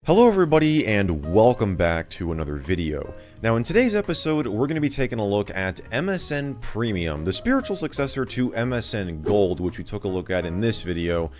Hello everybody and welcome back to another video. Now in today's episode we're going to be taking a look at MSN Premium, the spiritual successor to MSN Gold, which we took a look at in this video.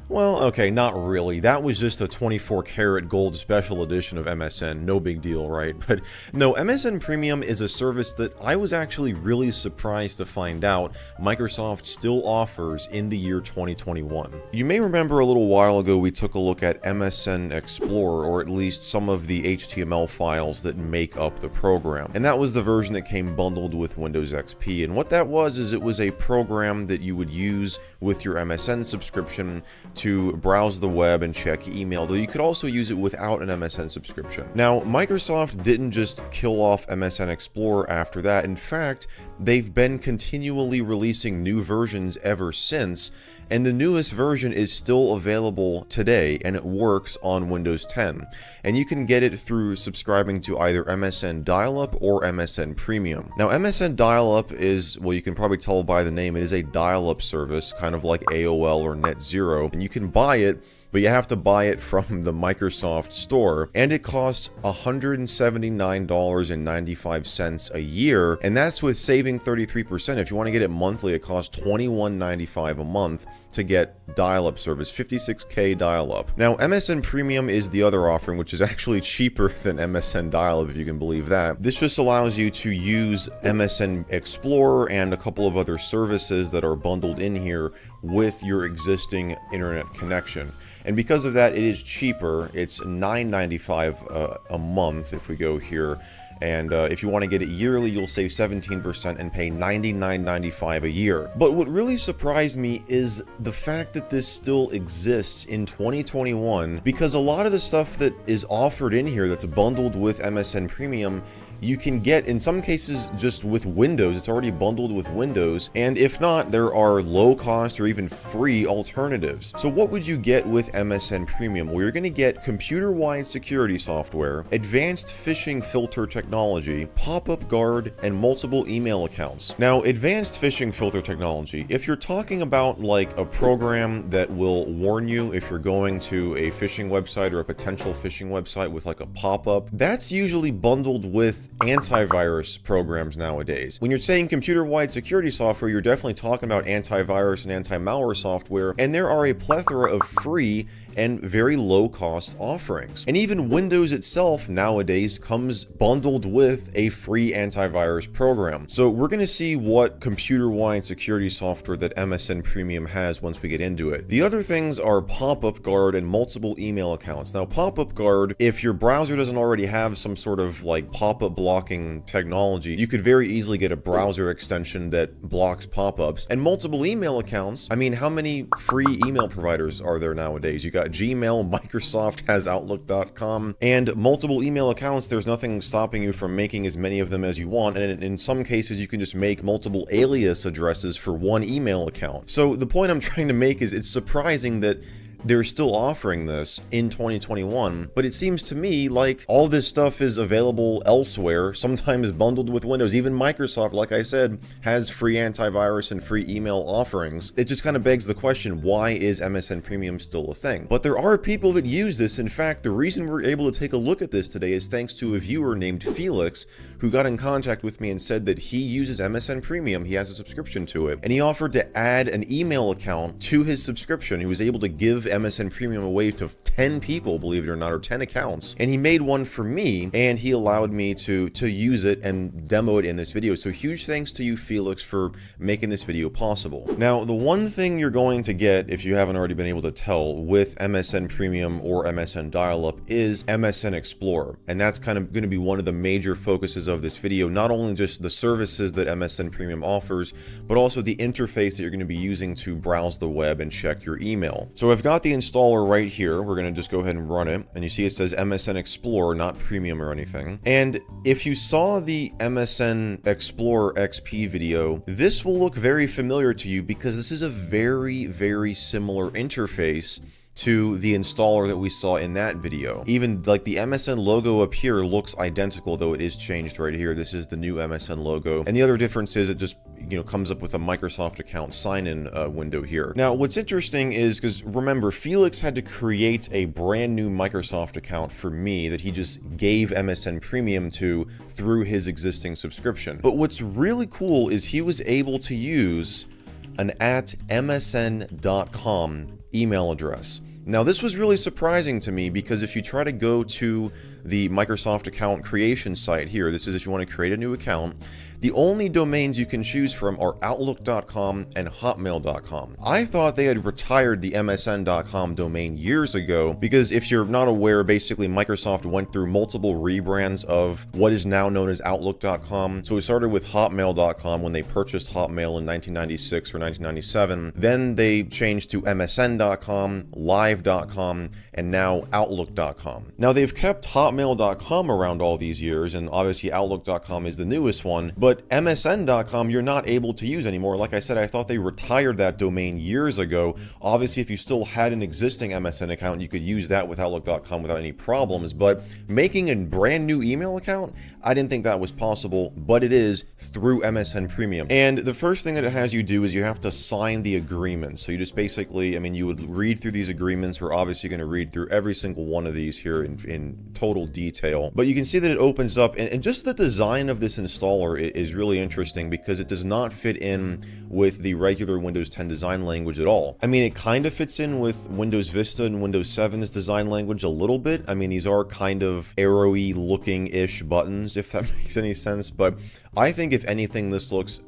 Well, okay, not really. That was just a 24 karat gold special edition of MSN. No big deal, right? But no, MSN Premium is a service that I was actually really surprised to find out Microsoft still offers in the year 2021. You may remember a little while ago we took a look at MSN Explorer, or at least some of the HTML files that make up the program. And that was the version that came bundled with Windows XP. And what that was is it was a program that you would use with your MSN subscription to browse the web and check email, though you could also use it without an MSN subscription. Now, Microsoft didn't just kill off MSN Explorer after that. In fact, they've been continually releasing new versions ever since, and the newest version is still available today, and it works on Windows 10. And you can get it through subscribing to either MSN Dial-Up or MSN Premium. Now, MSN Dial-Up is, well, you can probably tell by the name, it is a dial-up service, kind of like AOL or NetZero, and you can buy it, but you have to buy it from the Microsoft Store, and it costs $179.95 a year, and that's with saving 33%. If you want to get it monthly, it costs $21.95 a month to get dial-up service, 56K dial-up. Now, MSN Premium is the other offering, which is actually cheaper than MSN Dial-Up, if you can believe that. This just allows you to use MSN Explorer and a couple of other services that are bundled in here with your existing internet connection. And because of that, it is cheaper. It's $9.95 a month if we go here. And if you want to get it yearly, you'll save 17% and pay $99.95 a year. But what really surprised me is the fact that this still exists in 2021, because a lot of the stuff that is offered in here that's bundled with MSN Premium, you can get in some cases just with Windows. It's already bundled with Windows, and if not, there are low cost or even free alternatives. So what would you get with MSN Premium? Well, you're going to get computer-wide security software, advanced phishing filter technology, pop-up guard, and multiple email accounts. Now, advanced phishing filter technology, if you're talking about like a program that will warn you if you're going to a phishing website or a potential phishing website with like a pop-up, that's usually bundled with antivirus programs nowadays. When you're saying computer-wide security software, you're definitely talking about antivirus and anti-malware software, and there are a plethora of free and very low-cost offerings. And even Windows itself nowadays comes bundled with a free antivirus program. So we're going to see what computer-wide security software that MSN Premium has once we get into it. The other things are pop-up guard and multiple email accounts. Now, pop-up guard, if your browser doesn't already have some sort of like pop-up blocking technology, you could very easily get a browser extension that blocks pop-ups. And multiple email accounts, I mean, how many free email providers are there nowadays? You got Gmail, Microsoft has Outlook.com, and multiple email accounts. There's nothing stopping you from making as many of them as you want, and in some cases you can just make multiple alias addresses for one email account. So the point I'm trying to make is it's surprising that they're still offering this in 2021, but it seems to me like all this stuff is available elsewhere, sometimes bundled with Windows. Even Microsoft, like I said, has free antivirus and free email offerings. It just kind of begs the question, why is MSN Premium still a thing? But there are people that use this. In fact, the reason we're able to take a look at this today is thanks to a viewer named Felix, who got in contact with me and said that he uses MSN Premium, he has a subscription to it, and he offered to add an email account to his subscription. He was able to give MSN Premium away to 10 people, believe it or not, or 10 accounts, and he made one for me, and he allowed me to use it and demo it in this video. So huge thanks to you, Felix, for making this video possible. Now, the one thing you're going to get, if you haven't already been able to tell, with MSN Premium or MSN Dial-Up is MSN Explorer, and that's kind of going to be one of the major focuses of this video, not only just the services that MSN Premium offers, but also the interface that you're going to be using to browse the web and check your email. So I've got the installer right here. We're going to just go ahead and run it, and you see it says MSN Explorer, not Premium or anything. And if you saw the MSN Explorer XP video, this will look very familiar to you because this is a very, very similar interface to the installer that we saw in that video. Even like the MSN logo up here looks identical, though it is changed right here. This is the new MSN logo. And the other difference is it just comes up with a Microsoft account sign-in window here. Now, what's interesting is, because remember, Felix had to create a brand new Microsoft account for me that he just gave MSN Premium to through his existing subscription. But what's really cool is he was able to use an @msn.com email address. Now, this was really surprising to me because if you try to go to the Microsoft account creation site here, this is if you want to create a new account, the only domains you can choose from are Outlook.com and Hotmail.com. I thought they had retired the MSN.com domain years ago because if you're not aware, basically Microsoft went through multiple rebrands of what is now known as Outlook.com. So it started with Hotmail.com when they purchased Hotmail in 1996 or 1997. Then they changed to MSN.com, Live.com, and now Outlook.com. Now they've kept Hotmail.com around all these years, and obviously Outlook.com is the newest one, but MSN.com you're not able to use anymore. Like I said, I thought they retired that domain years ago. Obviously, if you still had an existing MSN account, you could use that with Outlook.com without any problems, but making a brand new email account, I didn't think that was possible, but it is through MSN Premium. And the first thing that it has you do is you have to sign the agreement. So you just basically, you would read through these agreements. We're obviously going to read through every single one of these here in total detail, but you can see that it opens up, and just the design of this installer is really interesting because it does not fit in with the regular Windows 10 design language at all. It kind of fits in with Windows Vista and Windows 7's design language a little bit. These are kind of arrowy looking-ish buttons, if that makes any sense, but I think if anything, this looks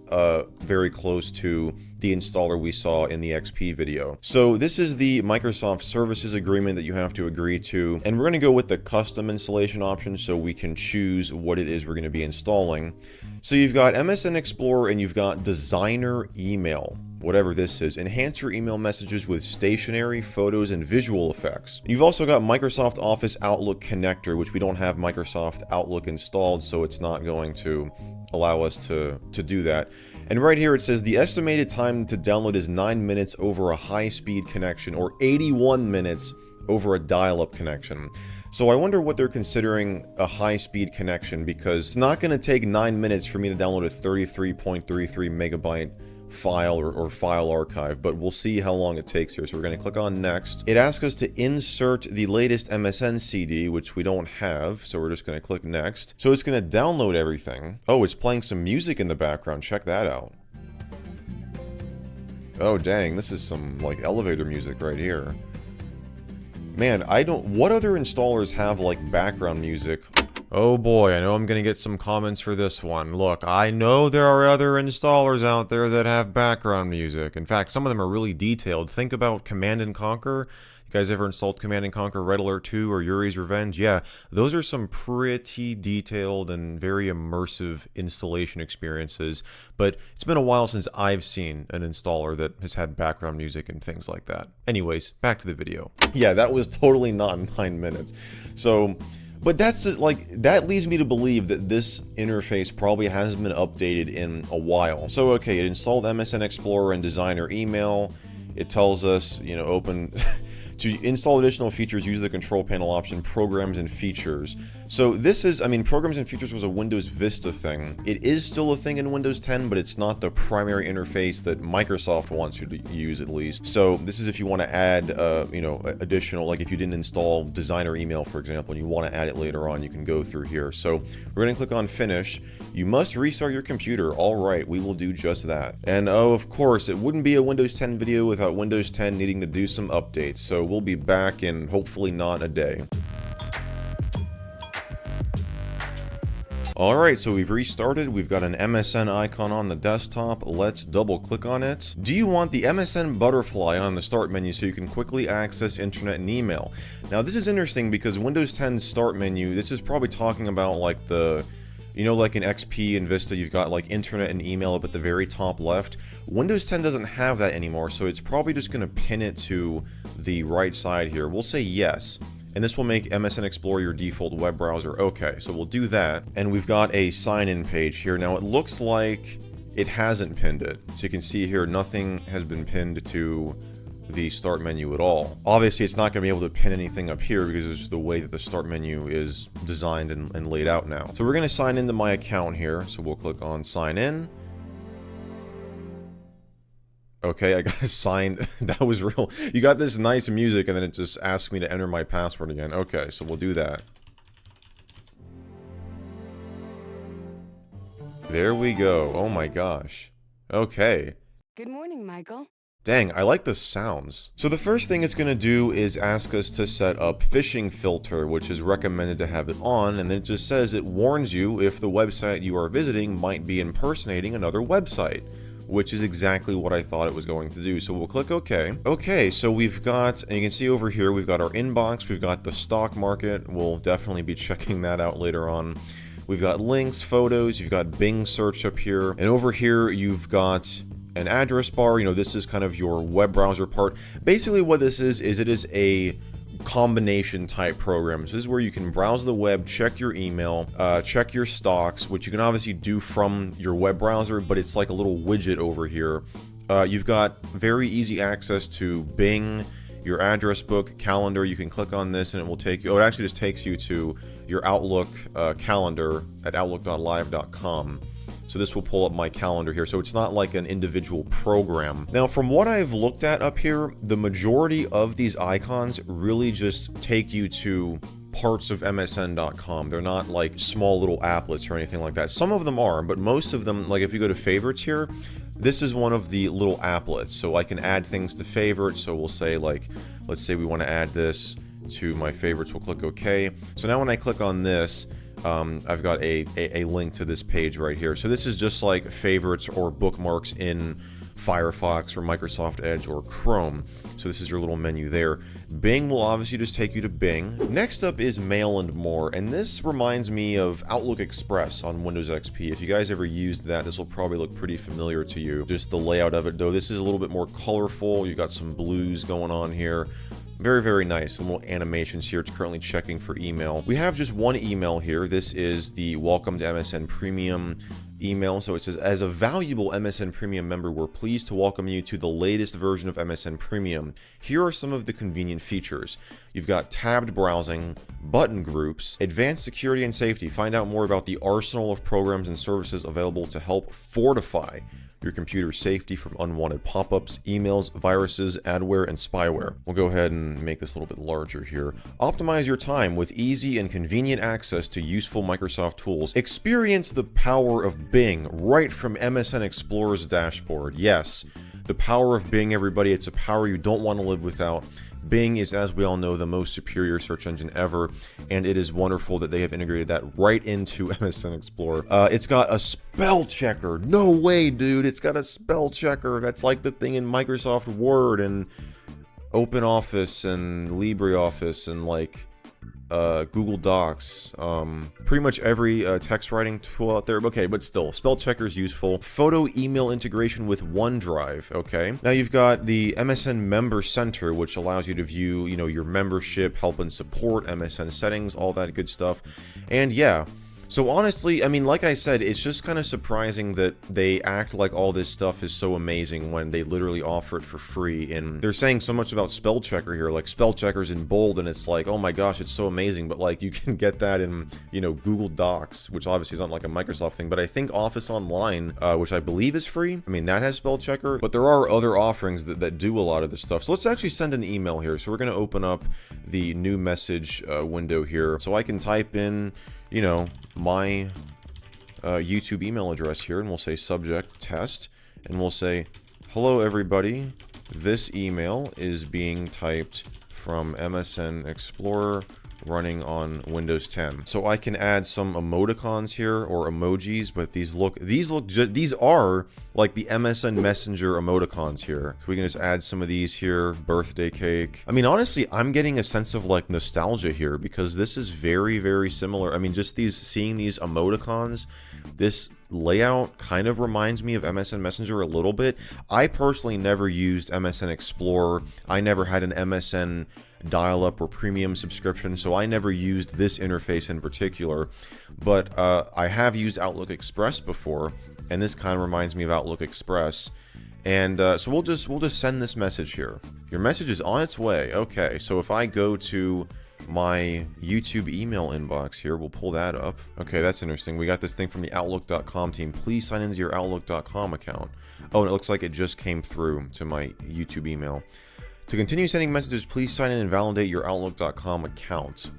very close to the installer we saw in the XP video. So this is the Microsoft Services Agreement that you have to agree to, and we're going to go with the custom installation option so we can choose what it is we're going to be installing. So you've got MSN Explorer and you've got Designer Email, whatever this is. Enhance your email messages with stationery, photos, and visual effects. You've also got Microsoft Office Outlook Connector, which we don't have Microsoft Outlook installed, so it's not going to allow us to do that. And right here it says the estimated time to download is 9 minutes over a high-speed connection or 81 minutes over a dial-up connection. So I wonder what they're considering a high-speed connection, because it's not going to take 9 minutes for me to download a 33.33 megabyte file or file archive, but we'll see how long it takes here. So we're going to click on next. It asks us to insert the latest MSN CD, which we don't have, so we're just going to click next. So it's going to download everything. Oh, it's playing some music in the background. Check that out. Oh dang, this is some like elevator music right here. Man, what other installers have like background music? Oh boy, I know I'm gonna get some comments for this one. Look, I know there are other installers out there that have background music. In fact, some of them are really detailed. Think about Command & Conquer. You guys ever installed Command & Conquer Red Alert 2 or Yuri's Revenge? Yeah, those are some pretty detailed and very immersive installation experiences. But it's been a while since I've seen an installer that has had background music and things like that. Anyways, back to the video. Yeah, that was totally not 9 minutes. So... but that's just, that leads me to believe that this interface probably hasn't been updated in a while. So okay, it installed MSN Explorer and Designer Email. It tells us, open to install additional features, use the control panel option, programs and features. So this is, programs and features was a Windows Vista thing. It is still a thing in Windows 10, but it's not the primary interface that Microsoft wants you to use, at least. So this is if you want to add, additional, like if you didn't install Designer Email, for example, and you want to add it later on, you can go through here. So we're going to click on Finish. You must restart your computer. All right, we will do just that. And oh, of course, it wouldn't be a Windows 10 video without Windows 10 needing to do some updates. So we'll be back in hopefully not a day. Alright, so we've restarted, we've got an MSN icon on the desktop, let's double click on it. Do you want the MSN butterfly on the start menu so you can quickly access internet and email? Now this is interesting because Windows 10's start menu, this is probably talking about like the, like in XP and Vista you've got like internet and email up at the very top left. Windows 10 doesn't have that anymore, so it's probably just going to pin it to the right side here. We'll say yes. And this will make MSN Explorer your default web browser. Okay, so we'll do that. And we've got a sign-in page here. Now it looks like it hasn't pinned it. So you can see here, nothing has been pinned to the start menu at all. Obviously, it's not going to be able to pin anything up here because it's just the way that the start menu is designed and laid out now. So we're going to sign into my account here. So we'll click on sign in. Okay, I got signed. That was real. You got this nice music and then it just asked me to enter my password again. Okay, so we'll do that. There we go. Oh my gosh. Okay. Good morning, Michael. Dang, I like the sounds. So the first thing it's going to do is ask us to set up phishing filter, which is recommended to have it on, and then it just says it warns you if the website you are visiting might be impersonating another website, which is exactly what I thought it was going to do. So we'll click OK. Okay, so we've got, and you can see over here, we've got our inbox, we've got the stock market. We'll definitely be checking that out later on. We've got links, photos, you've got Bing search up here, and over here you've got an address bar. You know, this is kind of your web browser part. Basically what this is it is a combination type program. So this is where you can browse the web, check your email, check your stocks, which you can obviously do from your web browser, but it's like a little widget over here. You've got very easy access to Bing, your address book, calendar. You can click on this and it will take you, oh, it actually just takes you to your Outlook calendar at outlook.live.com. So this will pull up my calendar here. So it's not like an individual program. Now, from what I've looked at up here, the majority of these icons really just take you to parts of MSN.com. They're not like small little applets or anything like that. Some of them are, but most of them, like if you go to favorites here, this is one of the little applets. So I can add things to favorites. So we'll say like, let's say we want to add this to my favorites. We'll click OK. So now when I click on this, I've got a link to this page right here. So this is just like favorites or bookmarks in Firefox or Microsoft Edge or Chrome. So this is your little menu there. Bing will obviously just take you to Bing. Next up is Mail and More, and this reminds me of Outlook Express on Windows XP. If you guys ever used that, this will probably look pretty familiar to you. Just the layout of it, though. This is a little bit more colorful. You got some blues going on here. Very, very nice. Some little animations here. It's currently checking for email. We have just one email here. This is the Welcome to MSN Premium email. So it says, as a valuable MSN Premium member, we're pleased to welcome you to the latest version of MSN Premium. Here are some of the convenient features. You've got tabbed browsing, button groups, advanced security and safety. Find out more about the arsenal of programs and services available to help fortify your computer's safety from unwanted pop-ups, emails, viruses, adware, and spyware. We'll go ahead and make this a little bit larger here. Optimize your time with easy and convenient access to useful Microsoft tools. Experience the power of Bing right from MSN Explorer's dashboard. Yes, the power of Bing, everybody. It's a power you don't want to live without. Bing is, as we all know, the most superior search engine ever, and it is wonderful that they have integrated that right into MSN Explorer. It's got a spell checker. No way, dude. It's got a spell checker. That's like the thing in Microsoft Word and OpenOffice and LibreOffice and like Google Docs, pretty much every text writing tool out there. Okay, but still, spell checker is useful. Photo email integration with OneDrive. Okay, now you've got the MSN Member Center, which allows you to view, you know, your membership, help and support, MSN settings, all that good stuff. And yeah. So honestly, I mean, like I said, it's just kind of surprising that they act like all this stuff is so amazing when they literally offer it for free. And they're saying so much about spell checker here, like spell checkers in bold, and it's like, oh my gosh, it's so amazing. But like, you can get that in, you know, Google Docs, which obviously is not like a Microsoft thing, but I think Office Online, which I believe is free. I mean, that has spell checker, but there are other offerings that do a lot of this stuff. So let's actually send an email here. So we're going to open up the new message window here. So I can type in, you know, my YouTube email address here, and we'll say subject test, and we'll say, hello everybody, this email is being typed from MSN Explorer running on Windows 10. So I can add some emoticons here or emojis, but these are like the MSN Messenger emoticons here. So we can just add some of these here. Birthday cake. I mean, honestly, I'm getting a sense of like nostalgia here because this is very, very similar. I mean, just seeing these emoticons, this layout kind of reminds me of MSN Messenger a little bit. I personally never used MSN Explorer. I never had an MSN dial-up or premium subscription, so I never used this interface in particular, but I have used Outlook Express before, and this kind of reminds me of Outlook Express. And so we'll just send this message here. Your message is on its way. Okay, so if I go to my YouTube email inbox here. We'll pull that up. Okay, that's interesting. We got this thing from the Outlook.com team. Please sign into your Outlook.com account. Oh, and it looks like it just came through to my YouTube email. To continue sending messages, please sign in and validate your Outlook.com account.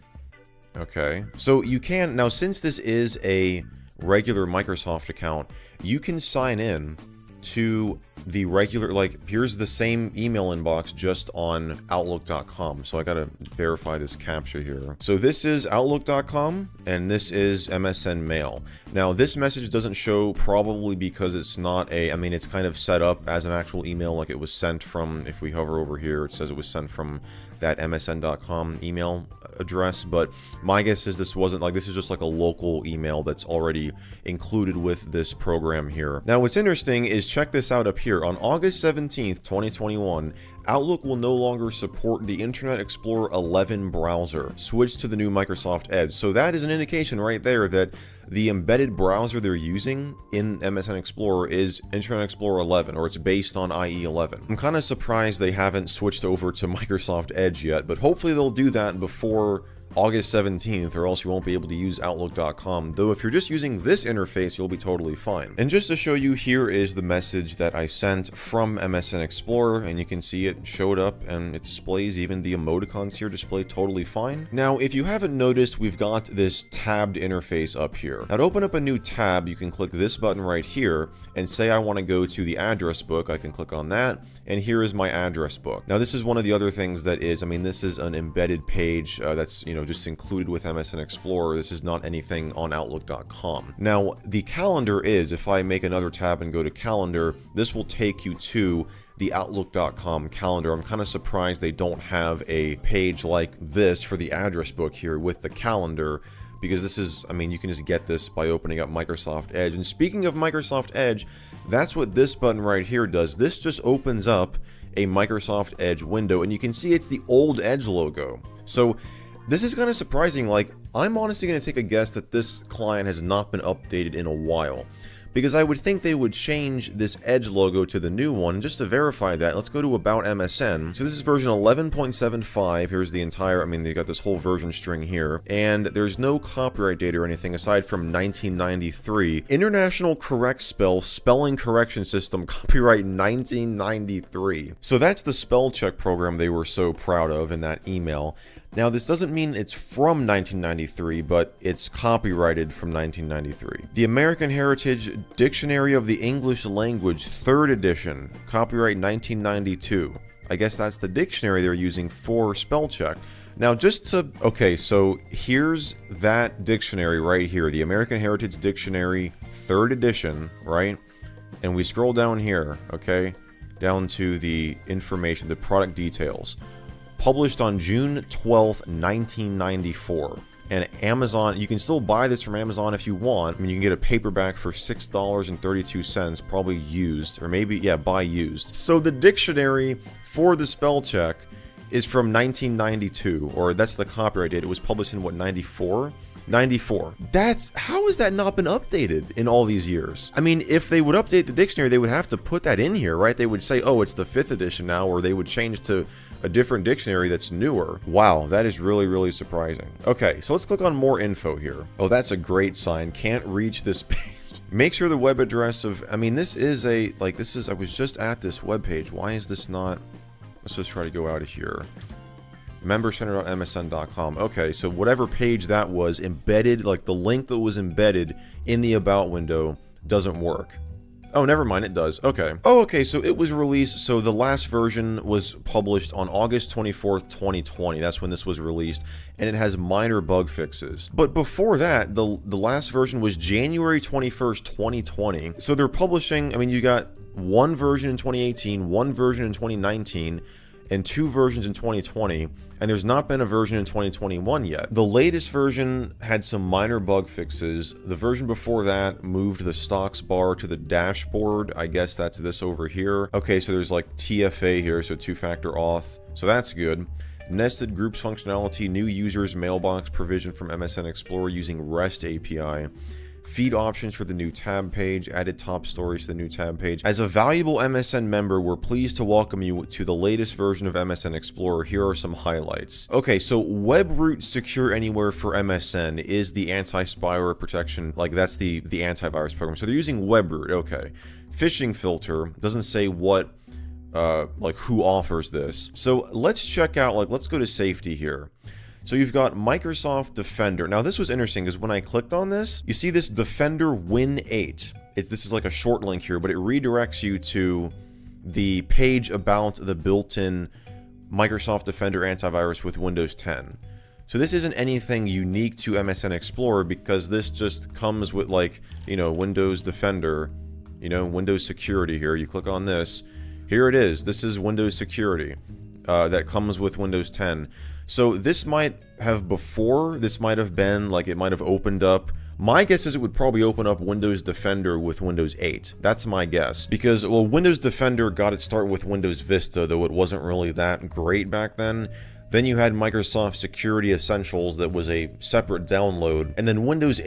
Okay, so you can, now since this is a regular Microsoft account, you can sign in to the regular, like, here's the same email inbox just on Outlook.com. So I gotta verify this captcha here. So this is Outlook.com and this is MSN Mail. Now this message doesn't show, probably because it's not a, I mean, it's kind of set up as an actual email, like it was sent from, if we hover over here, it says it was sent from that MSN.com email address, but my guess is this wasn't, like, this is just like a local email that's already included with this program here. Now what's interesting is, check this out up here. On August 17th, 2021, Outlook will no longer support the Internet Explorer 11 browser. Switch to the new Microsoft Edge. So that is an indication right there that the embedded browser they're using in MSN Explorer is Internet Explorer 11, or it's based on IE 11. I'm kind of surprised they haven't switched over to Microsoft Edge yet, but hopefully they'll do that before August 17th, or else you won't be able to use Outlook.com, though if you're just using this interface, you'll be totally fine. And just to show you, here is the message that I sent from MSN Explorer, and you can see it showed up, and it displays, even the emoticons here display totally fine. Now, if you haven't noticed, we've got this tabbed interface up here. Now, to open up a new tab, you can click this button right here, and say I want to go to the address book. I can click on that, and here is my address book. Now, this is one of the other things that is, I mean, this is an embedded page that's, you know, just included with MSN Explorer. This is not anything on Outlook.com. Now, the calendar is, if I make another tab and go to calendar, this will take you to the Outlook.com calendar. I'm kind of surprised they don't have a page like this for the address book here with the calendar, because this is, I mean, you can just get this by opening up Microsoft Edge. And speaking of Microsoft Edge, that's what this button right here does. This just opens up a Microsoft Edge window, and you can see it's the old Edge logo. So this is kind of surprising. Like, I'm honestly going to take a guess that this client has not been updated in a while, because I would think they would change this Edge logo to the new one. Just to verify that, let's go to About MSN. So this is version 11.75. Here's the entire, I mean, they got this whole version string here, and there's no copyright date or anything aside from 1993. International Correct Spelling Correction System, copyright 1993. So that's the spell check program they were so proud of in that email. Now, this doesn't mean it's from 1993, but it's copyrighted from 1993. The American Heritage Dictionary of the English Language, 3rd edition, copyright 1992. I guess that's the dictionary they're using for spell check. Now, just to, okay, so here's that dictionary right here, the American Heritage Dictionary, 3rd edition, right? And we scroll down here, okay, down to the information, the product details. Published on June 12th, 1994. And Amazon, you can still buy this from Amazon if you want. I mean, you can get a paperback for $6.32, probably used, or maybe, yeah, buy used. So the dictionary for the spell check is from 1992, or that's the copyright date. It was published in, what, 94? 94. That's, how has that not been updated in all these years? I mean, if they would update the dictionary, they would have to put that in here, right? They would say, oh, it's the 5th edition now, or they would change to a different dictionary that's newer. Wow, that is really, really surprising. Okay, so let's click on more info here. Oh, that's a great sign. Can't reach this page. Make sure the web address of, I mean, this is a, like, this is, I was just at this web page. Why is this not, let's just try to go out of here. membercenter.msn.com. Okay, so whatever page that was embedded, like the link that was embedded in the About window doesn't work. Oh, never mind, it does. Okay. Oh, okay, so it was released, so the last version was published on August 24th, 2020. That's when this was released, and it has minor bug fixes. But before that, the last version was January 21st, 2020. So they're publishing, I mean, you got one version in 2018, one version in 2019, and 2 versions in 2020, and there's not been a version in 2021 yet. The latest version had some minor bug fixes. The version before that moved the stocks bar to the dashboard. I guess that's this over here. Okay, so there's like TFA here, so two-factor auth. So that's good. Nested groups functionality, new users mailbox provision from MSN Explorer using REST API. feed options for the new tab page, added top stories to the new tab page. As a valuable MSN member, we're pleased to welcome you to the latest version of MSN Explorer. Here are some highlights. Okay, so WebRoot Secure Anywhere for MSN is the anti-spyware protection, like that's the antivirus program. So they're using WebRoot, okay. Phishing filter, doesn't say what, like who offers this. So let's check out, like let's go to safety here. So you've got Microsoft Defender. Now this was interesting because when I clicked on this, you see this Defender Win 8. This is like a short link here, but it redirects you to the page about the built-in Microsoft Defender antivirus with Windows 10. So this isn't anything unique to MSN Explorer because this just comes with like, you know, Windows Defender, you know, Windows Security here. You click on this. Here it is. This is Windows Security that comes with Windows 10. So this might have this might have been like it might have opened up. My guess is it would probably open up Windows Defender with Windows 8. That's my guess. Because, well, Windows Defender got its start with Windows Vista, though it wasn't really that great back then. Then you had Microsoft Security Essentials that was a separate download. And then Windows